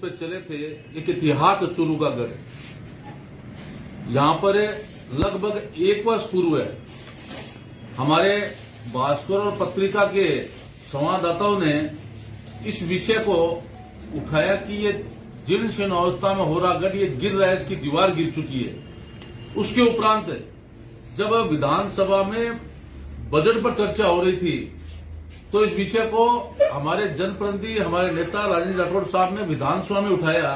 पे चले थे। एक इतिहास है चूरू का गढ़। यहाँ पर लगभग 1 वर्ष पूर्व हमारे भास्कर और पत्रिका के संवाददाताओं ने इस विषय को उठाया कि ये जीर्ण शीर्ण अवस्था में हो रहा गढ़ ये गिर रहा है, इसकी दीवार गिर चुकी है। उसके उपरांत जब विधानसभा में बजट पर चर्चा हो रही थी तो इस विषय को हमारे जनप्रतिनिधि, हमारे नेता राजेंद्र राठौड़ साहब ने विधानसभा में उठाया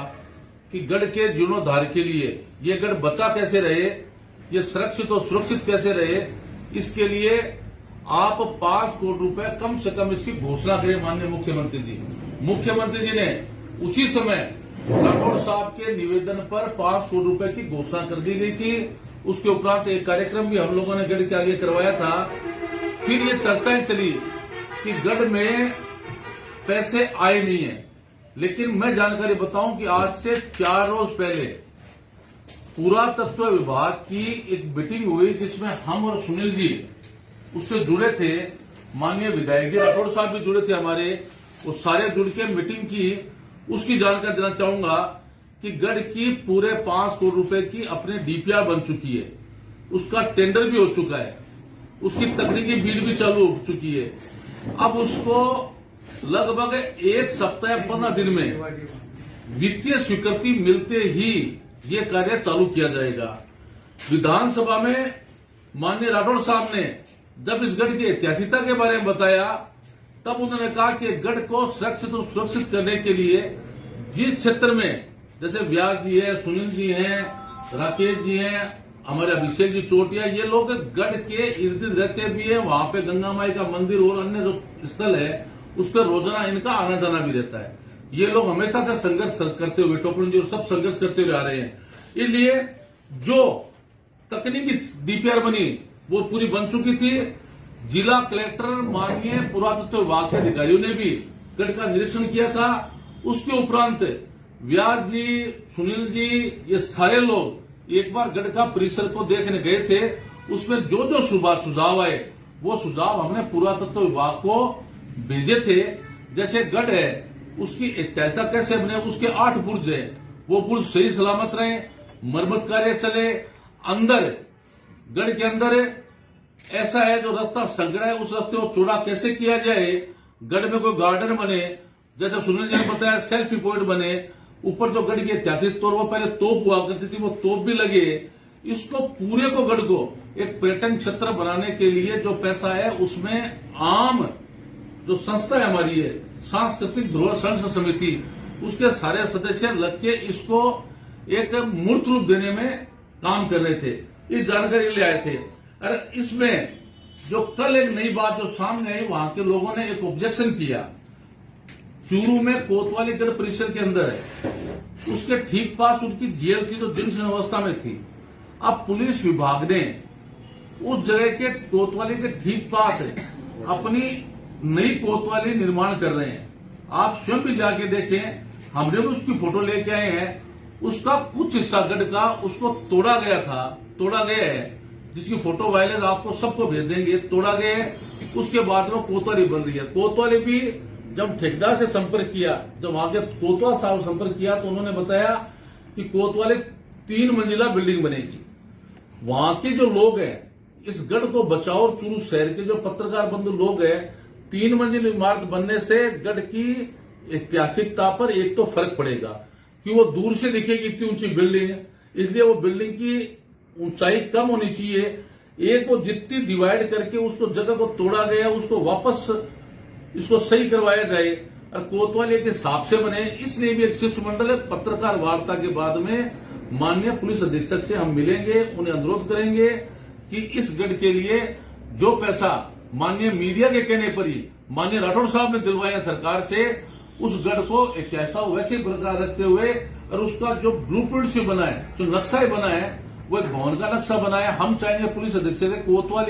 कि गढ़ के जीर्णोद्धार के लिए ये गढ़ बचा कैसे रहे, ये सुरक्षित और सुरक्षित कैसे रहे, इसके लिए आप 5 करोड़ रुपए कम से कम इसकी घोषणा करें माननीय मुख्यमंत्री जी। मुख्यमंत्री जी ने उसी समय राठौड़ साहब के निवेदन पर 5 करोड़ रुपए की घोषणा कर दी गई थी। उसके उपरांत एक कार्यक्रम भी हम लोगों ने गढ़ के आगे करवाया था। फिर ये चर्चाएं चली कि गढ़ में पैसे आए नहीं है, लेकिन मैं जानकारी बताऊं कि आज से 4 रोज पहले पुरातत्व विभाग की एक मीटिंग हुई जिसमें हम और सुनील जी उससे जुड़े थे, माननीय विधायक जी राठौड़ साहब भी जुड़े थे हमारे, वो सारे जुड़ के मीटिंग की। उसकी जानकारी देना चाहूंगा कि गढ़ की पूरे 5 करोड़ रुपए की अपने डीपीआर बन चुकी है, उसका टेंडर भी हो चुका है, उसकी तकनीकी बिल भी चालू हो चुकी है। अब उसको लगभग 1 सप्ताह 15 दिन में वित्तीय स्वीकृति मिलते ही ये कार्य चालू किया जाएगा। विधानसभा में माननीय राठौड़ साहब ने जब इस गढ़ की ऐतिहासिकता के बारे में बताया तब उन्होंने कहा कि गढ़ को सुरक्षित और सुरक्षित करने के लिए जिस क्षेत्र में जैसे व्यास जी है, सुनील जी हैं, राकेश जी हैं, हमारे अभिषेक जी चोटिया, ये लोग गढ़ के इर्द गिर्द रहते भी है। वहां पे गंगा माई का मंदिर और अन्य जो स्थल है उस पर रोजाना इनका आना जाना भी रहता है। ये लोग हमेशा से संघर्ष करते हुए, टोपन जी और सब संघर्ष करते हुए आ रहे हैं। इसलिए जो तकनीकी डीपीआर बनी वो पूरी बन चुकी थी। जिला कलेक्टर, माननीय पुरातत्व विभाग के अधिकारियों ने भी गढ़ का निरीक्षण किया था। उसके उपरांत व्यास जी, सुनील जी, ये सारे लोग एक बार गढ़ का परिसर को देखने गए थे। उसमें जो जो सुझाव आए वो सुझाव हमने पुरातत्व विभाग को भेजे थे। जैसे गढ़ है उसकी ऐतिहासिकता कैसे बने, उसके 8 बुर्ज है, वो बुर्ज सही सलामत रहे, मरम्मत कार्य चले। अंदर गढ़ के अंदर ऐसा है जो रास्ता संकड़ा है, उस रास्ते को चौड़ा कैसे किया जाए, गढ़ में कोई गार्डन बने, जैसे सुनील जी ने बताया सेल्फी पॉइंट बने, ऊपर जो गढ़ की ऐतिहासिक तौर पर पहले तोप हुआ करती थी वो तोप भी लगे। इसको पूरे को गढ़ को एक पर्यटन क्षेत्र बनाने के लिए जो पैसा है उसमें आम जो संस्था है हमारी है सांस्कृतिक धरोहर संरक्षण समिति, उसके सारे सदस्य लग के इसको एक मूर्त रूप देने में काम कर रहे थे। इस जानकारी ले आए थे। अरे इसमें जो कल एक नई बात जो सामने आई, वहां के लोगों ने एक ऑब्जेक्शन किया। चूरू में कोतवाली गढ़ परिसर के अंदर है, उसके ठीक पास उनकी जेल थी जो जीर्ण शीर्ण अवस्था में थी। अब पुलिस विभाग ने उस जगह के कोतवाली के ठीक पास अपनी नई कोतवाली निर्माण कर रहे हैं। आप स्वयं भी जाके देखें, हमने भी उसकी फोटो लेके आए हैं। उसका कुछ हिस्सा गढ़ का उसको तोड़ा गया है, जिसकी फोटो वायरल आपको सबको भेज देंगे। तोड़ा गया है, उसके बाद में कोतवाली बन रही है। कोतवाली भी जब ठेकेदार से संपर्क किया, जब वहां के कोतवाल साहब संपर्क किया तो उन्होंने बताया कि कोतवाली 3 मंजिला बिल्डिंग बनेगी। वहां के जो लोग हैं इस गढ़ को बचाओ और चूरू शहर के जो पत्रकार बंधु लोग हैं, 3 मंजिल इमारत बनने से गढ़ की ऐतिहासिकता पर एक तो फर्क पड़ेगा कि वो दूर से दिखेगी इतनी ऊंची बिल्डिंग, इसलिए वो बिल्डिंग की ऊंचाई कम होनी चाहिए। एक को जितनी डिवाइड करके उसको जगह को तोड़ा गया उसको वापस इसको सही करवाया जाए और कोतवाली के हिसाब से बने। इसलिए भी एक शिष्टमंडल पत्रकार वार्ता के बाद में माननीय पुलिस अधीक्षक से हम मिलेंगे, उन्हें अनुरोध करेंगे कि इस गढ़ के लिए जो पैसा माननीय मीडिया के कहने पर ही माननीय राठौड़ साहब ने दिलवाया सरकार से, उस गढ़ को ऐतिहासिकता वैसे बरकरार रखते हुए और उसका जो ब्लूप्रिंट से बना है, जो नक्शा बना है, वो एक भवन का नक्शा बना है। हम चाहेंगे पुलिस अधीक्षक कोतवाली